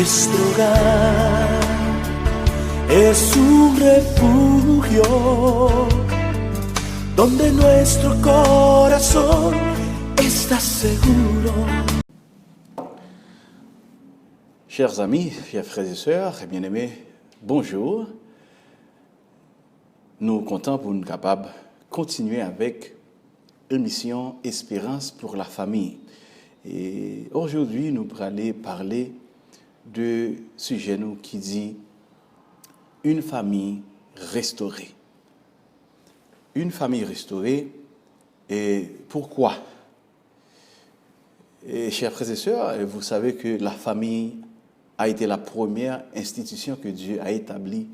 Nuestro hogar es un refugio donde nuestro corazón está seguro. Chers amis, chers frères et sœurs, bien-aimés, bonjour. Nous sommes contents pour nous capables de continuer avec l'émission Espérance pour la famille. Et aujourd'hui, nous allons parler de sujet qui dit une famille restaurée. Une famille restaurée, et pourquoi? Et chers frères et sœurs, vous savez que la famille a été la première institution que Dieu a établie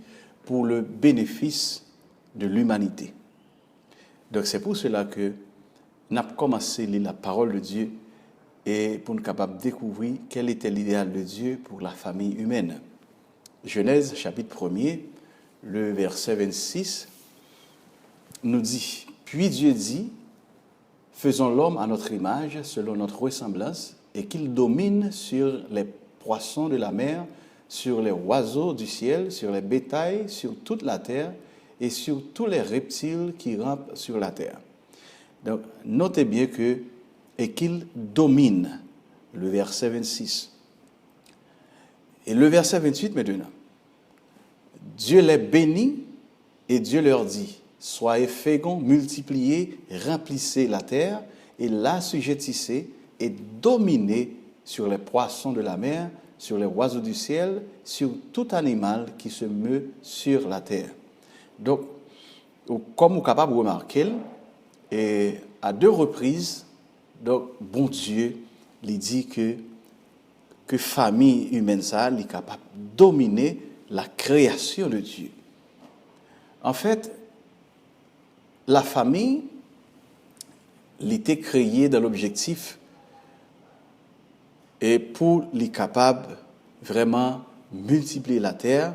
pour le bénéfice de l'humanité. Donc c'est pour cela que nous avons commencé à lire la parole de Dieu et pour nous capables de découvrir quel était l'idéal de Dieu pour la famille humaine. Genèse chapitre 1er, le verset 26, nous dit « Puis Dieu dit, faisons l'homme à notre image, selon notre ressemblance, et qu'il domine sur les poissons de la mer, sur les oiseaux du ciel, sur les bétails, sur toute la terre, et sur tous les reptiles qui rampent sur la terre. » Donc, notez bien que « et qu'il domine », le verset 26. Et le verset 28 maintenant. Dieu les bénit et Dieu leur dit, « Soyez féconds, multipliez, remplissez la terre et l'assujettissez et dominez sur les poissons de la mer, sur les oiseaux du ciel, sur tout animal qui se meut sur la terre. » Donc, comme vous êtes capable de remarquer, et à deux reprises, donc, bon Dieu, il dit que famille humaine, ça, il est capable de dominer la création de Dieu. En fait, la famille, elle était créée dans l'objectif et pour les capable vraiment multiplier la terre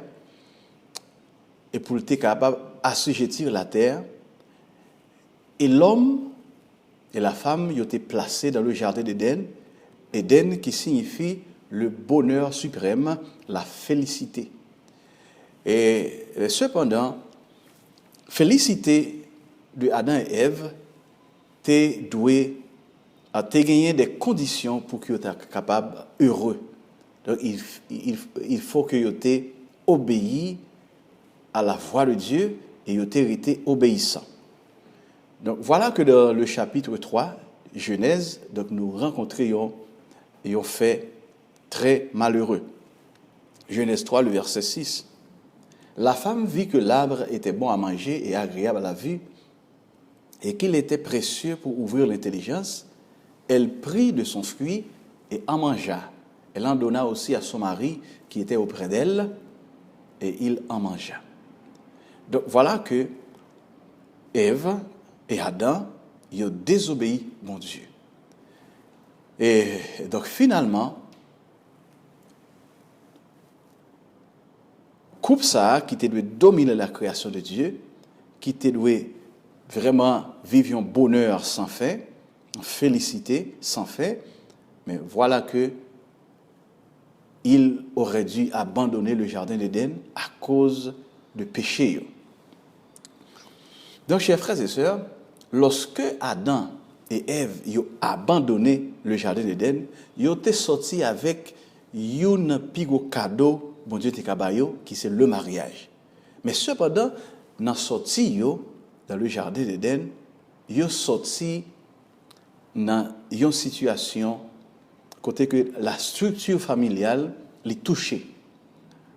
et pour être capable d'assujettir la terre. Et l'homme et la femme, ils ont été placés dans le jardin d'Éden. Éden qui signifie le bonheur suprême, la félicité. Et cependant, félicité de Adam et Ève, t'es doué à te gagner des conditions pour que tu sois capable heureux. Donc il faut que tu aies obéi à la voix de Dieu et tu aies été obéissant. Donc voilà que dans le chapitre 3, Genèse, donc nous rencontrions et on fait très malheureux. Genèse 3, le verset 6. La femme vit que l'arbre était bon à manger et agréable à la vue et qu'il était précieux pour ouvrir l'intelligence. Elle prit de son fruit et en mangea. Elle en donna aussi à son mari qui était auprès d'elle et il en mangea. Donc voilà que Ève et Adam, ils ont désobéi mon Dieu. Et donc finalement, couple ça qui te doit dominer la création de Dieu, qui te doit vraiment vivre un bonheur sans fin, félicité sans fin, mais voilà que il aurait dû abandonner le jardin d'Éden à cause de péché. Donc, chers frères et sœurs, lorsque Adam et Ève ont abandonné le jardin d'Éden, ils ont été sortis avec un pigo cadeau, bon Dieu, qui c'est le mariage. Mais cependant, dans sorti dans le jardin d'Éden, ils ont sorti dans une situation côté que la structure familiale les touchée.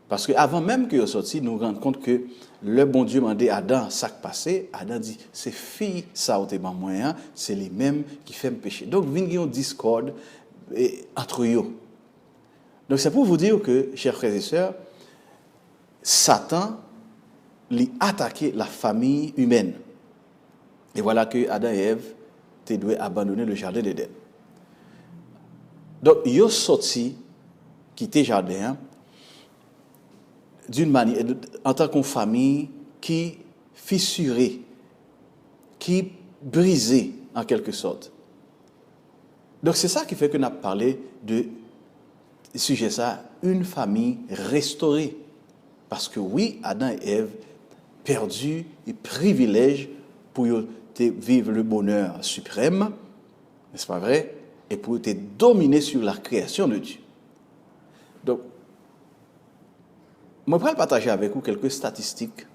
Parce qu'avant même que sorti, nous nous rendons compte que le bon Dieu m'a dit à Adam, ça qui passé, Adam dit, c'est filles, ça au ban moyen, c'est les mêmes qui font péché. Donc, il y a une discorde entre eux. Donc, c'est pour vous dire que, chers frères et sœurs, Satan a attaqué la famille humaine. Et voilà que Adam et Ève ont dû abandonner le jardin d'Éden. Donc, ils sont sortis, quitter le jardin, d'une manière, en tant qu'une famille qui fissurée, qui brisée en quelque sorte. Donc c'est ça qui fait que nous avons parlé de sujet ça, une famille restaurée. Parce que oui, Adam et Ève perdu les privilèges pour vivre le bonheur suprême, n'est-ce pas vrai? Et pour être dominé sur la création de Dieu. Donc, je vais partager avec vous quelques statistiques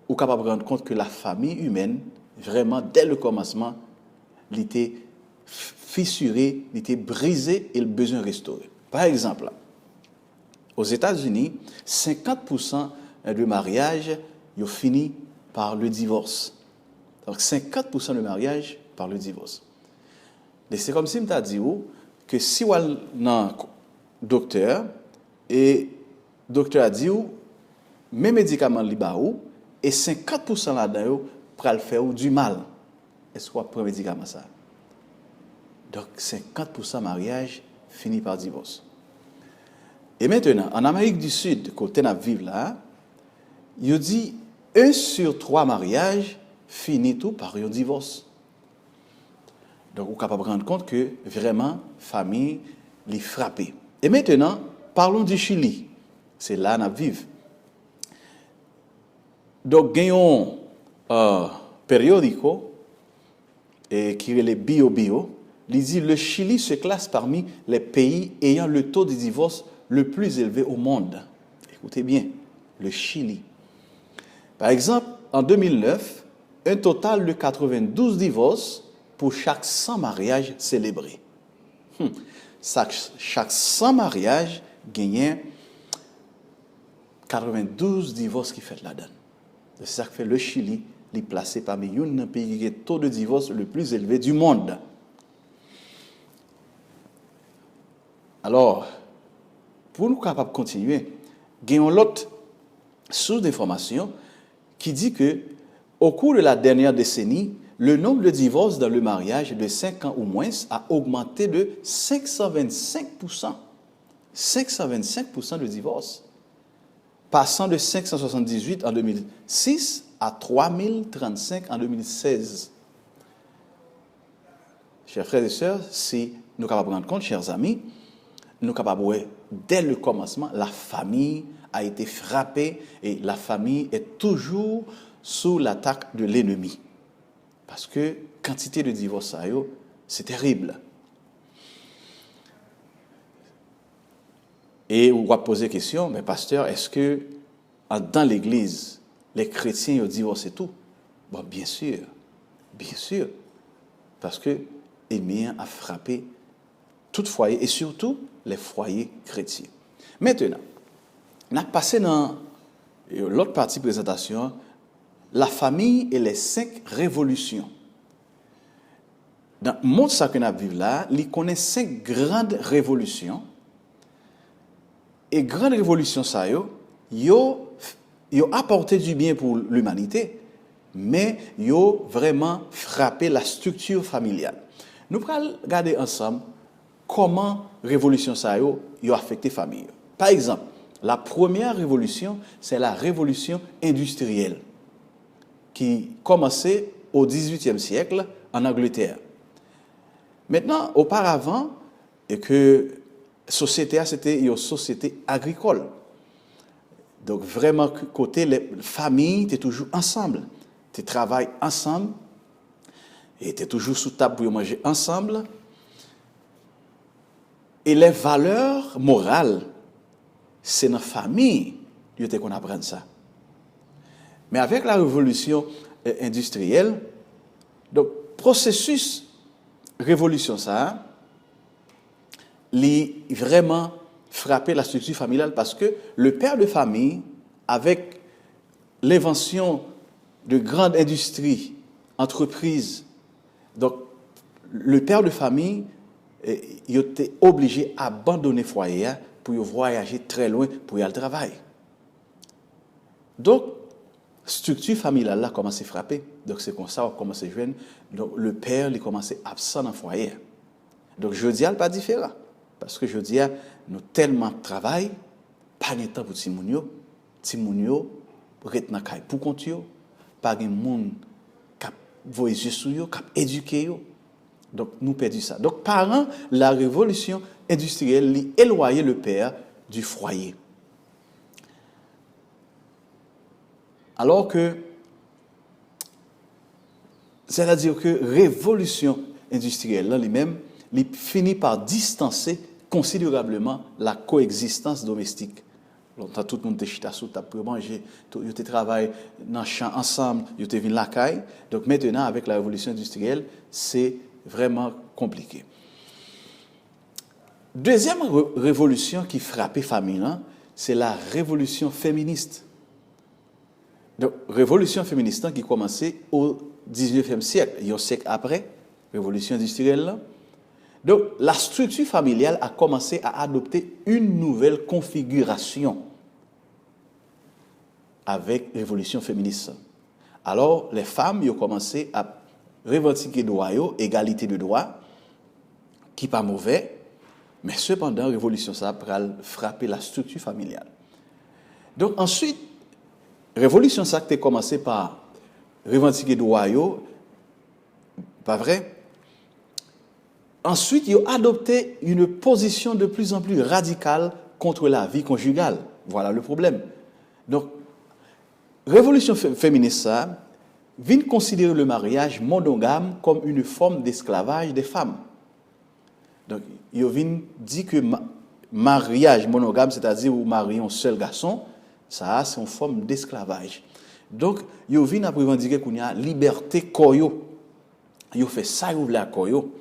où capable de rendre compte que la famille humaine, vraiment, dès le commencement, elle était fissurée, elle était brisée et le besoin restauré. Par exemple, aux États-Unis, 50% de mariages ont fini par le divorce. Donc 50% de mariages par le divorce. Et c'est comme si je t'ai dit que si on a un docteur et le docteur a dit mes médicaments libéraux et 50% là-dedans pour le faire du mal. Est-ce qu'on prend médicament ça? Donc 50% mariage finit par divorce. Et maintenant, en Amérique du Sud, côté nous vivons là, il dit 1 sur 3 mariages finit tout par un divorce. Donc, on est capable de rendre compte que vraiment, la famille est frappée. Et maintenant, parlons du Chili. C'est là que nous vivons. Donc, gagnons périodico qui est le Bio. Il dit le Chili se classe parmi les pays ayant le taux de divorce le plus élevé au monde. Écoutez bien, le Chili. Par exemple, en 2009, un total de 92 divorces pour chaque 100 mariages célébrés. Chaque 100 mariages gagnait 92 divorces qui fait là-dedans. C'est ça que fait le Chili, il est placé parmi les pays qui ont le taux de divorce le plus élevé du monde. Alors, pour nous capables de continuer, il y a une autre source d'information qui dit que au cours de la dernière décennie, le nombre de divorces dans le mariage de 5 ans ou moins a augmenté de 525%. 525% de divorces. Passant de 578 en 2006 à 3035 en 2016. Chers frères et sœurs, si nous sommes capables de rendre compte, chers amis, nous sommes capables de voir, dès le commencement, la famille a été frappée et la famille est toujours sous l'attaque de l'ennemi. Parce que quantité de divorces, c'est terrible. Et on va poser la question, mais pasteur, est-ce que dans l'Église, les chrétiens ont divorcé tout? Bon, bien sûr. Parce que l'ennemi a frappé tout foyer, et surtout les foyers chrétiens. Maintenant, on a passé dans l'autre partie de la présentation, la famille et les 5 révolutions. Dans le monde que nous vivons là, il connaît 5 grandes révolutions. Et grandes révolutions, ça, ils ont apporté du bien pour l'humanité, mais ils ont vraiment frappé la structure familiale. Nous allons regarder ensemble comment révolution ça a affecté la famille. Par exemple, la première révolution, c'est la révolution industrielle qui commençait au XVIIIe siècle en Angleterre. Maintenant, auparavant, et que la société, c'était une société agricole. Donc, vraiment, côté les familles, étaient toujours ensemble. Tu travailles ensemble, et tu es toujours sous table pour manger ensemble. Et les valeurs morales, c'est dans la famille qu'on apprend ça. Mais avec la révolution industrielle, donc processus révolution ça, il vraiment frappé la structure familiale parce que le père de famille, avec l'invention de grandes industries, entreprises, donc le père de famille, il était obligé d'abandonner le foyer pour voyager très loin pour y aller au travail. Donc, structure familiale là commence à frapper. Donc, c'est comme ça qu'on commence à jouer. Donc, le père, il commence à absent dans le foyer. Donc, je dis, pas différent. Parce que je dis, nous tellement de travail, pas de temps pour Timounio. Timounio, retenir pour compte, pas de monde qui voyage sur eux, qui éduqué. Donc, nous perdons ça. Donc, parents, la révolution industrielle, éloigner le père du foyer. Alors que, c'est-à-dire que révolution industrielle, là, lui-même, il finit par distancer considérablement la coexistence domestique. Longtemps, tout le monde était chita sous table pour manger, ils étaient travaillé dans le champ ensemble, ils étaient venus la caille. Donc maintenant, avec la révolution industrielle, c'est vraiment compliqué. Deuxième révolution qui frappait la famille, c'est la révolution féministe. Donc, révolution féministe qui commençait au 19e siècle, un siècle après, révolution industrielle. Donc, la structure familiale a commencé à adopter une nouvelle configuration avec la révolution féministe. Alors, les femmes ont commencé à revendiquer droit, égalité de droit, qui n'est pas mauvais, mais cependant, la révolution ça a frappé la structure familiale. Donc, ensuite, révolution ça qui a commencé par revendiquer droit, pas vrai? Ensuite, ils ont adopté une position de plus en plus radicale contre la vie conjugale. Voilà le problème. Donc, révolution féministe, ça, vient considérer le mariage monogame comme une forme d'esclavage des femmes. Donc, ils viennent dire que mariage monogame, c'est-à-dire où marier un seul garçon, ça, c'est une forme d'esclavage. Donc, ils viennent après revendiquer qu'il y a liberté koyo. Ils fait ça, ils ouvrent la koyo.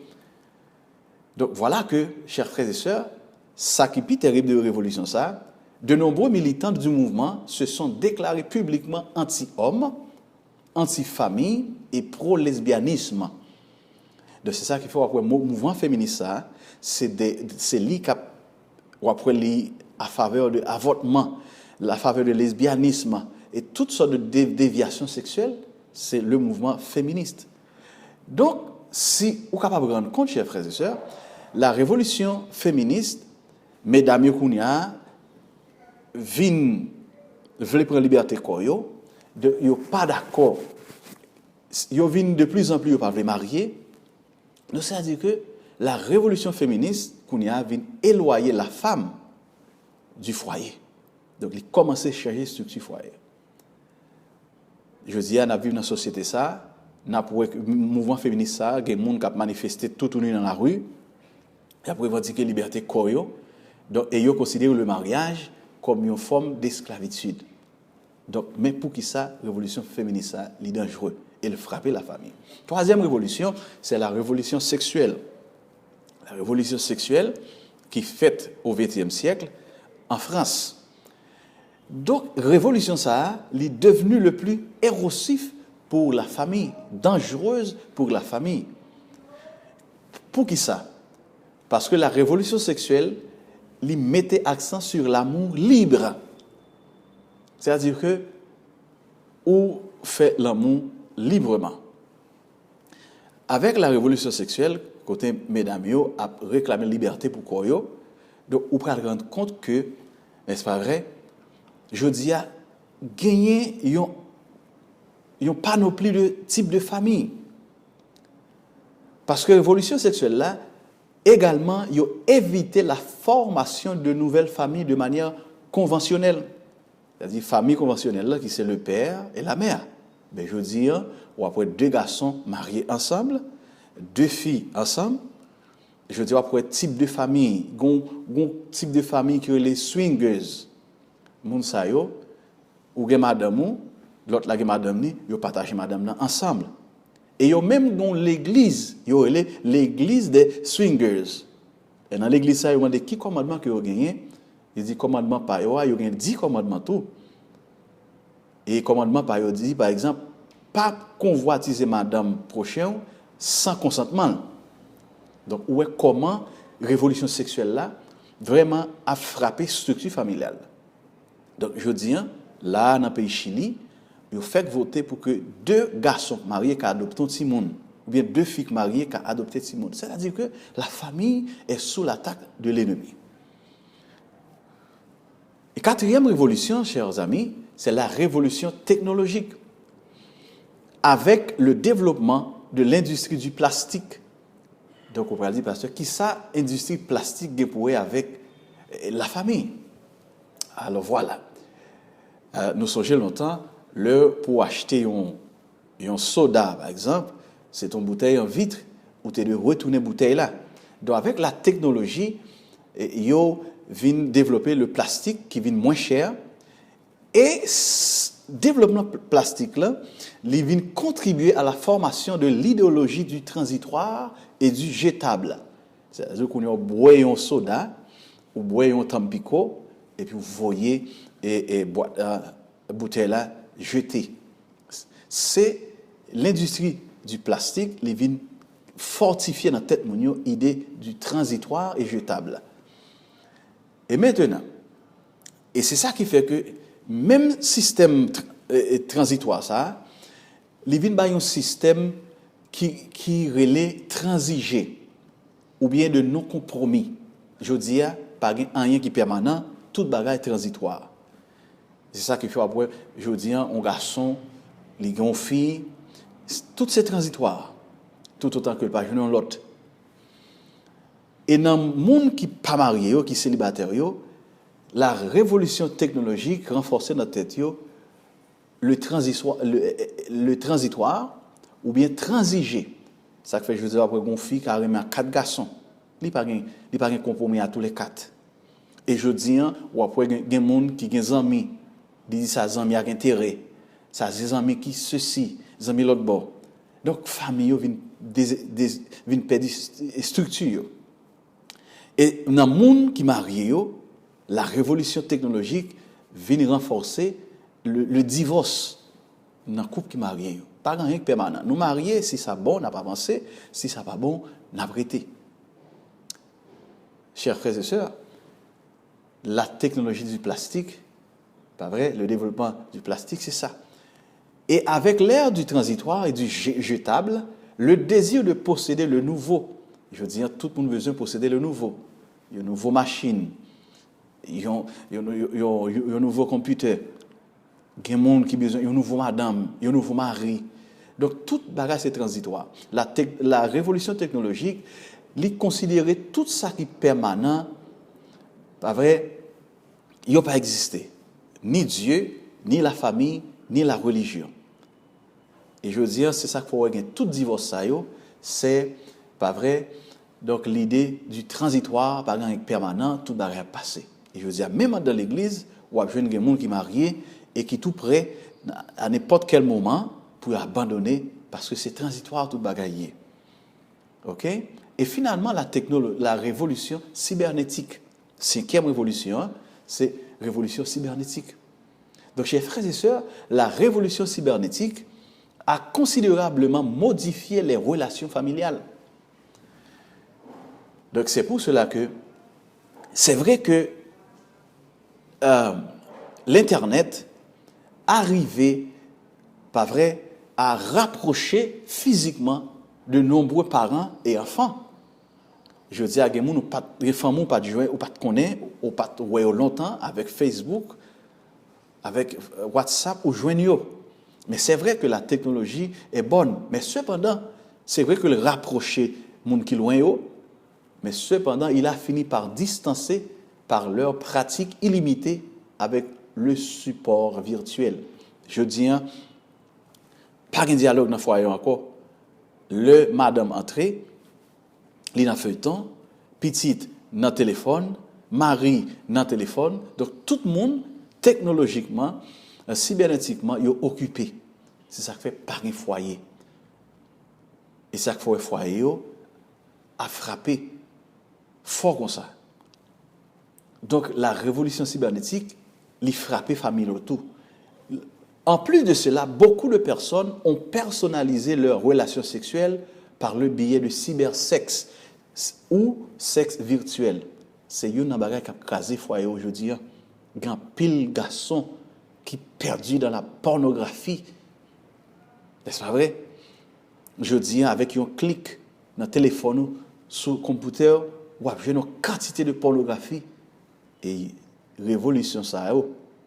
Donc voilà que, chers frères et sœurs, ça qui est terrible de la révolution, ça, de nombreux militants du mouvement se sont déclarés publiquement anti-hommes, anti-famille et pro-lesbianisme. Donc c'est ça qu'il faut après le mouvement féministe, ça, c'est lui qui à faveur de l'avortement, la faveur de lesbianisme et toutes sortes de déviations sexuelles, c'est le mouvement féministe. Donc, si vous êtes capable de rendre compte, chers frères et sœurs, la révolution féministe, mesdames Kounia, veulent prendre liberté corps, ils sont pas d'accord. Ils viennent de plus en plus, ils ne veulent pas marier. Donc, c'est-à-dire que la révolution féministe, Kounia, vient éloigner la femme du foyer. Donc, ils commencent à changer la structure du foyer. Je dis, on a vu dans la société ça, le mouvement féministe, ça, il y a des gens qui ont manifesté tout le monde dans la rue, et après revendiquer liberté corps, donc et ils considèrent le mariage comme une forme d'esclavitude. Donc, mais pour qui ça, la révolution féministe, ça, est dangereux et le frapper la famille. Troisième révolution, c'est la révolution sexuelle. La révolution sexuelle qui est faite au XXe siècle en France. Donc, révolution ça, est devenu le plus érosif pour la famille, dangereuse pour la famille. Pour qui ça? Parce que la révolution sexuelle, il mettait accent sur l'amour libre. C'est-à-dire que, on fait l'amour librement. Avec la révolution sexuelle, côté mesdames, a réclamé liberté pour quoi, donc on peut se rendre compte que, n'est-ce pas vrai, je dis à gagner une panoplie de types de familles. Parce que la révolution sexuelle là, également, ils ont évité la formation de nouvelles familles de manière conventionnelle. C'est-à-dire famille conventionnelle là, qui c'est le père et la mère. Ben, je veux dire, ou après deux garçons mariés ensemble, deux filles ensemble. Je veux dire, après type de famille, type de famille qui est les swingers. Moun sa yo, ou gen madame ou, l'autre la gen madame ni, yo partage madame nan ensemble. Et yo même dans l'église, yo l'église des swingers. Et dans l'église ça, yo demande qui commandement que yo gagné, il dit commandement par yo, yo gen 10 commandements tout. Et commandement par yo dit par exemple, pas convoitiser madame prochain sans consentement. Donc ouais comment révolution sexuelle là vraiment a frappé structure familiale. Donc, je dis, là, dans le pays Chili, ils ont fait voter pour que deux garçons mariés qui adoptent un petit monde, ou bien deux filles mariées qui adoptent un petit monde. C'est-à-dire que la famille est sous l'attaque de l'ennemi. Et quatrième révolution, chers amis, c'est la révolution technologique. Avec le développement de l'industrie du plastique. Donc, on pourrait dire, pasteur, qui ça, industrie plastique, dépouillée avec la famille? Alors voilà. Nous songeons longtemps, pour acheter un soda, par exemple, c'est une bouteille en vitre, ou tu de retourner la bouteille là. Donc avec la technologie, ils viennent développer le plastique qui vient moins cher. Et développement plastique là, il vient contribuer à la formation de l'idéologie du transitoire et du jetable. C'est-à-dire qu'on a boire un soda, ou boire un tampico, et puis vous voyez bouteille là jetée. C'est l'industrie du plastique qui vient fortifier dans la tête de l'idée du transitoire et jetable. Et maintenant, et c'est ça qui fait que même système transitoire, ça, il vient un système qui relève transigé ou bien de non-compromis. Je dis, pas rien qui est permanent, toute bagarre est transitoire. C'est ça qui fait après, je dis, un garçon, une fille, tout c'est transitoire, tout autant que le pas jeune l'autre. Et dans le monde qui n'est pas marié, qui est célibataire, la révolution technologique renforcée dans la tête, le transitoire ou bien transiger. Ça fait, je dis, après, une fille qui a 4 garçons. Il n'y a pas de compromis à tous les 4. Et je dis, ou après, il y a des gens qui ont des amis, ils disent que ces amis ont intérêt. Ces amis qui ceci, des amis l'autre bord. Donc, famille vient perdre structure. Et dans le monde qui est marié, la révolution technologique vient renforcer le divorce dans le couple qui est marié. Pas rien que permanent. Nous mariés, si ça bon, on n'a pas avancé. Si ça pas bon, on a arrêté. Chers frères et sœurs, la technologie du plastique, pas vrai, le développement du plastique, c'est ça. Et avec l'ère du transitoire et du jetable, le désir de posséder le nouveau, je veux dire, tout le monde veut posséder le nouveau. Il y a une nouvelle machine, il y a un nouveau computer, il y a un monde qui a besoin, il y a une nouvelle madame, il y a un nouveau mari. Donc, toute bagage c'est transitoire. La révolution technologique, il considérait tout ça qui est permanent, pas vrai, il n'a pas existé. Ni Dieu, ni la famille, ni la religion. Et je veux dire, c'est ça qu'il faut regarder. Tout divorce, c'est pas vrai. Donc, l'idée du transitoire, par exemple, permanent, tout va passer. Et je veux dire, même dans l'église, où il y a des gens qui sont mariés et qui sont tout prêts à n'importe quel moment pour abandonner parce que c'est transitoire, tout bagaille. OK? Et finalement, la révolution cybernétique. 5e révolution, c'est révolution cybernétique. Donc, chers frères et sœurs, la révolution cybernétique a considérablement modifié les relations familiales. Donc, c'est pour cela que c'est vrai que l'Internet arrivait, pas vrai, à rapprocher physiquement de nombreux parents et enfants. Je dis à des gens, les femmes n'ont pas de jouer, ou pas de connaître, ou pas de jouer longtemps avec Facebook, avec WhatsApp ou joigneux. Mais c'est vrai que la technologie est bonne. Mais cependant, c'est vrai que le rapprocher les gens qui sont loin, mais cependant, il a fini par distancer par leur pratique illimitée avec le support virtuel. Je dis, pas de dialogue dans le foyer encore. Le madame entrée, il a feuilleton, petite dans le téléphone, mari dans le téléphone. Donc, tout le monde, technologiquement, cybernétiquement, est occupé. C'est ça qui fait par un foyer. Et ça qui fait un foyer a frappé fort comme ça. Donc, la révolution cybernétique, il frappé famille autour. En plus de cela, beaucoup de personnes ont personnalisé leurs relations sexuelles par le biais de cybersexe ou sexe virtuel. C'est une bagage qui a crasé foyer aujourd'hui. Il y a un pile de garçons qui perdus dans la pornographie. N'est-ce pas vrai? Je dis, avec un clic dans le téléphone, sur le computer, ou avez une quantité de pornographie. Et révolution, ça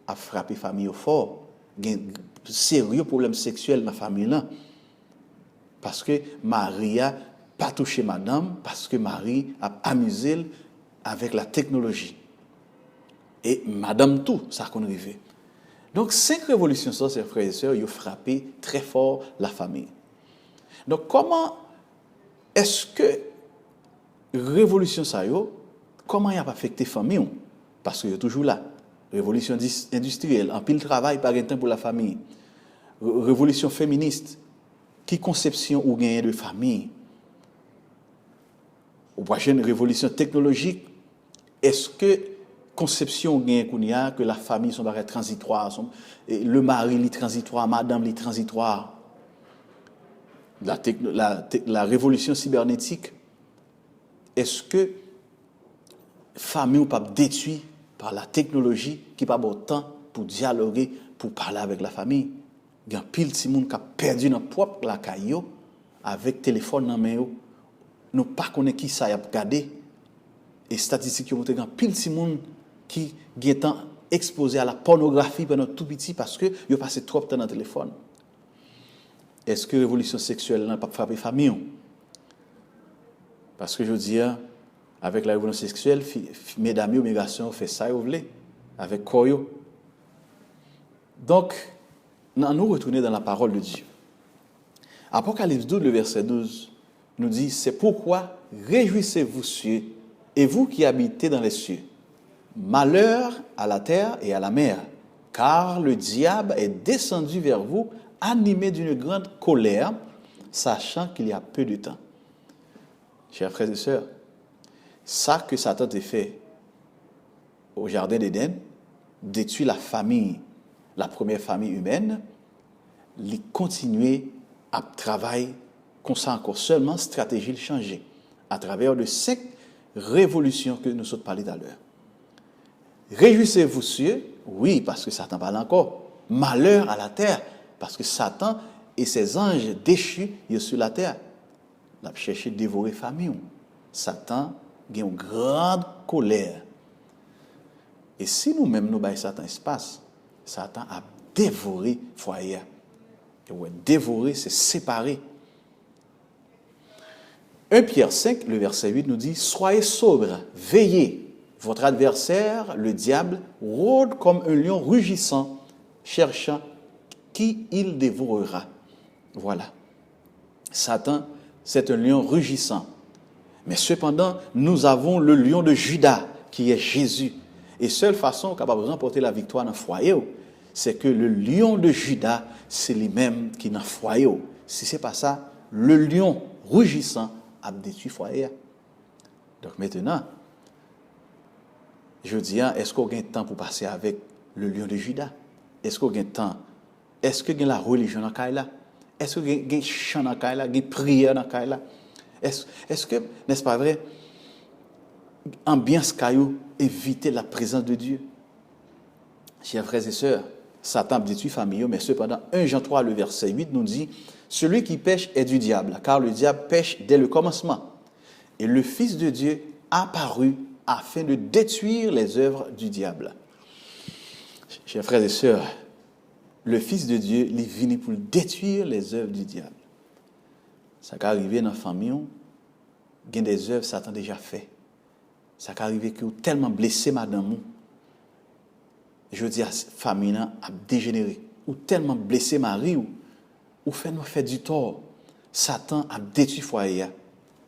a frappé la famille fort. Il y a un sérieux problème sexuel dans la famille. Parce que Marie n'a pas touché madame, parce que Marie a amusé avec la technologie. Et madame tout, ça qu'on arrivé. Donc, 5 révolutions, ça, chers frères et sœurs, ils ont frappé très fort la famille. Donc, comment est-ce que révolution ça comment il a affecté la famille? Parce qu'il est toujours là. Révolution industrielle, en pile travail, pas de temps pour la famille. Révolution féministe, qui conception ou gain de famille? Ou prochaine révolution technologique, est-ce que conception ou gain que la famille sont transitoire, le mari est transitoire, madame est transitoire? La révolution cybernétique, est-ce que famille ou pas détruite par la technologie qui pas bon temps pour dialoguer, pour parler avec la famille? Il y a pile de monde qui a perdu dans propre la caillou avec téléphone dans main. Nous pas connaît qui ça y a regardé. Et statistiques ont montré qu'il y a pile de monde qui est exposé à la pornographie pendant tout petit parce que il a passé trop de temps dans le téléphone. Est-ce que la révolution sexuelle n'a pas frappé la famille? Parce que je dis, avec la révolution sexuelle, mesdames et mes garçons fait ça, vous voulez, avec Koyo. Donc, nous retournons dans la parole de Dieu. Apocalypse 12, le verset 12, nous dit, c'est pourquoi réjouissez-vous cieux, et vous qui habitez dans les cieux. Malheur à la terre et à la mer, car le diable est descendu vers vous, animé d'une grande colère, sachant qu'il y a peu de temps. Chers frères et sœurs, ça que Satan a fait au jardin d'Éden, détruit la famille, la première famille humaine, il continue à travailler comme ça encore, seulement stratégie changer à travers de 5 révolutions que nous avons parlé tout à l'heure. Réjouissez-vous cieux, oui, parce que Satan parle encore. Malheur à la terre, parce que Satan et ses anges déchus sont sur la terre. Il a cherché à dévorer la famille. Satan a une grande colère. Et si nous-mêmes nous baillons Satan espace, Satan a dévoré le foyer. Et ouais, dévorer, c'est séparer. 1 Pierre 5, le verset 8 nous dit « Soyez sobres, veillez. Votre adversaire, le diable, rôde comme un lion rugissant, cherchant qui il dévorera. » Voilà. Satan, c'est un lion rugissant. Mais cependant, nous avons le lion de Juda, qui est Jésus. Et seule façon capable de remporter la victoire dans le foyer, c'est que le lion de Juda, c'est lui-même qui est dans le foyer. Si ce n'est pas ça, le lion rugissant a détruit le foyer. Donc maintenant, je dis, est-ce qu'on a le temps pour passer avec le lion de Juda? Est-ce qu'on a le temps? Est-ce qu'il y a la religion dans le là? Est-ce qu'il y a un chant dans le là? Il y a une prière dans le là? Est-ce que, n'est-ce pas vrai, ambiance caillou, éviter la présence de Dieu? Chers frères et sœurs, Satan détruit famille, mais cependant, 1 Jean 3, le verset 8 nous dit, « Celui qui pêche est du diable, car le diable pêche dès le commencement. Et le Fils de Dieu apparut afin de détruire les œuvres du diable. » Chers frères et sœurs, le Fils de Dieu est venu pour détruire les œuvres du diable. Ça peut arriver dans la famille, il y a des œuvres que Satan a déjà fait. Ça peut arriver que vous tellement blessé madame, je dis à la famille a dégénéré, ou tellement blessé mari, ou fait du tort. Satan a détruit le foyer.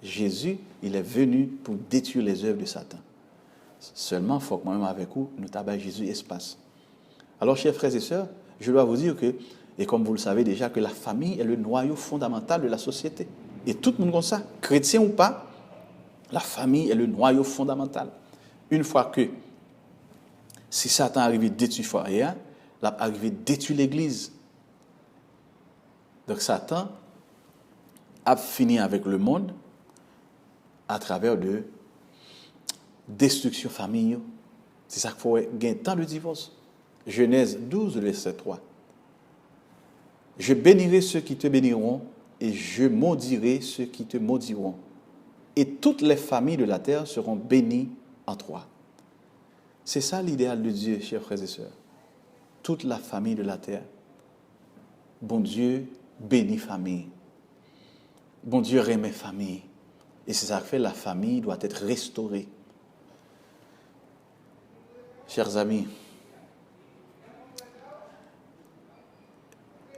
Jésus, il est venu pour détruire les œuvres de Satan. Seulement, il faut que moi-même avec vous, nous tabassons Jésus espace. Alors, chers frères et sœurs, je dois vous dire que, et comme vous le savez déjà, que la famille est le noyau fondamental de la société. Et tout le monde comme ça, chrétien ou pas, la famille est le noyau fondamental. Une fois que, si Satan arrive à détruire le foyer, il arrive à détruire l'église. Donc Satan a fini avec le monde à travers de destruction famille. C'est ça qu'il faut gagner tant de divorce. Genèse 12, verset 3. Je bénirai ceux qui te béniront et je maudirai ceux qui te maudiront. Et toutes les familles de la terre seront bénies en toi. C'est ça l'idéal de Dieu, chers frères et sœurs. Toute la famille de la terre. Bon Dieu bénit famille. Bon Dieu remet famille. Et c'est ça que fait la famille doit être restaurée. Chers amis,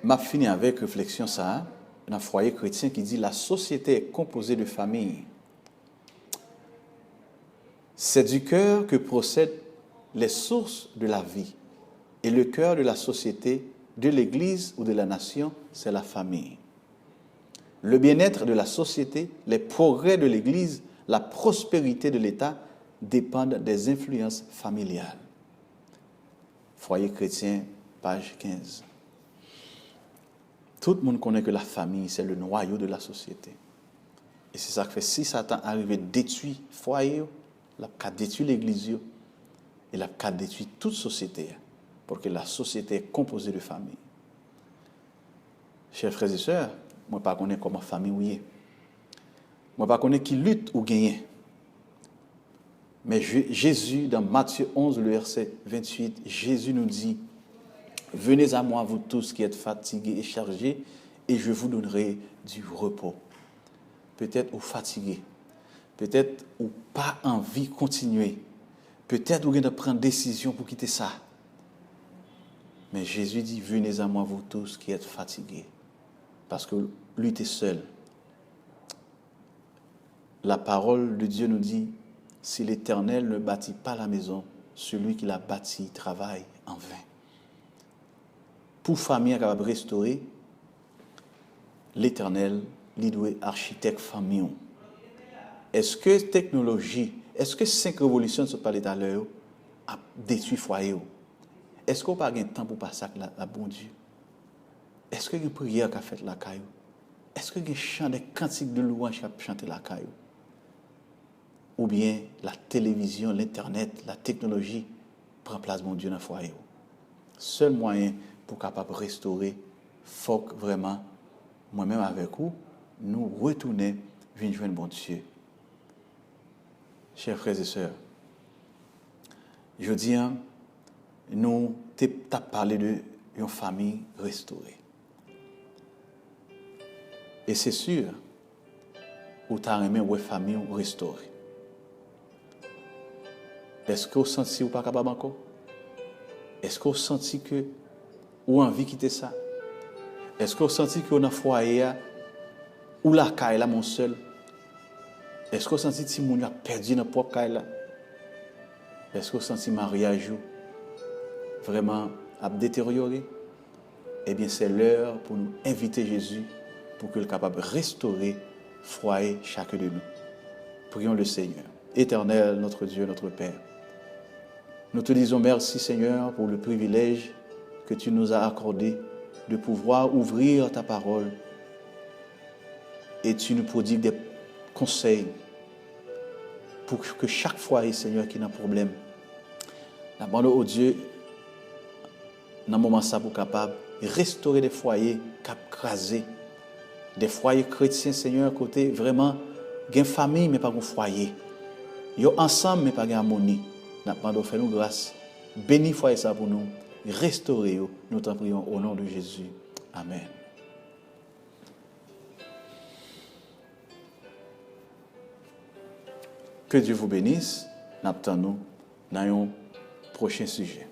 m'a fini avec réflexion ça, dans un foyer chrétien qui dit la société est composée de familles. C'est du cœur que procèdent les sources de la vie. Et le cœur de la société, de l'Église ou de la nation, c'est la famille. Le bien-être de la société, les progrès de l'Église, la prospérité de l'État dépendent des influences familiales. Foyer chrétien, page 15. Tout le monde connaît que la famille, c'est le noyau de la société. Et c'est ça que fait, si Satan arrive à détruire le foyer, il a détruit l'Église, il a détruit toute société, parce que la société est composée de familles. Chers frères et sœurs, moi ne connais pas comment famille ou est. Moi ne connais pas qui lutte ou gagne. Mais Jésus, dans Matthieu 11, le verset 28, Jésus nous dit, « Venez à moi, vous tous qui êtes fatigués et chargés, et je vous donnerai du repos. » Peut-être vous fatigués, peut-être vous pas envie de continuer, peut-être vous devez prendre décision pour quitter ça. Mais Jésus dit, « Venez à moi, vous tous qui êtes fatigués. » Parce que lui était seul. La parole de Dieu nous dit, si l'Éternel ne bâtit pas la maison, celui qui l'a bâti travaille en vain. Pour famille capable de restaurer, l'Éternel, il doit architecte famille. Est-ce que technologie, est-ce que 5 révolutions se parlaient tout à l'heure a détruit foyer? Est-ce qu'on n'a pas de temps pour passer avec la bon Dieu? Est-ce qu'il y a une prière qui a fait la caillou? Est-ce qu'il y a un chant de cantiques de louange qui a chanté la caillou? Ou bien la télévision, l'Internet, la technologie prend place, mon Dieu, dans le foyer. Seul moyen pour capable restaurer, il faut que vraiment, moi-même avec vous, nous retourner venir joindre bon Dieu. Chers frères et sœurs, je dis, nous t'avons parlé d'une famille restaurée. Et c'est sûr, vous avez aimé une famille restaurée. Est-ce que vous sentez que vous n'êtes pas capable encore? Est-ce que vous sentez que vous avez envie de quitter ça? Est-ce que vous sentez que vous avez un foyer ou la caille là, mon seul? Est-ce que vous sentez que vous avez perdu dans propre caille là? Est-ce que vous sentez que le mariage vraiment a détérioré? Eh bien, c'est l'heure pour nous inviter Jésus pour qu'il soit capable de restaurer le foyer chacun de nous. Prions le Seigneur. Éternel, notre Dieu, notre Père. Nous te disons merci, Seigneur, pour le privilège que tu nous as accordé de pouvoir ouvrir ta parole et tu nous prodigues des conseils pour que chaque foyer, Seigneur, qui a un problème, n'abandonne au Dieu dans un moment ça pour capable de restaurer des foyers crasés, des foyers chrétiens, Seigneur, côté vraiment, il y a une famille, mais pas un foyer. Ils sont ensemble, mais pas en harmonie. Nous demandons, fais-nous grâce. Bénis foyer ça pour nous. Restaurez, nous t'en prions au nom de Jésus. Amen. Que Dieu vous bénisse. Nous attendons dans un prochain sujet.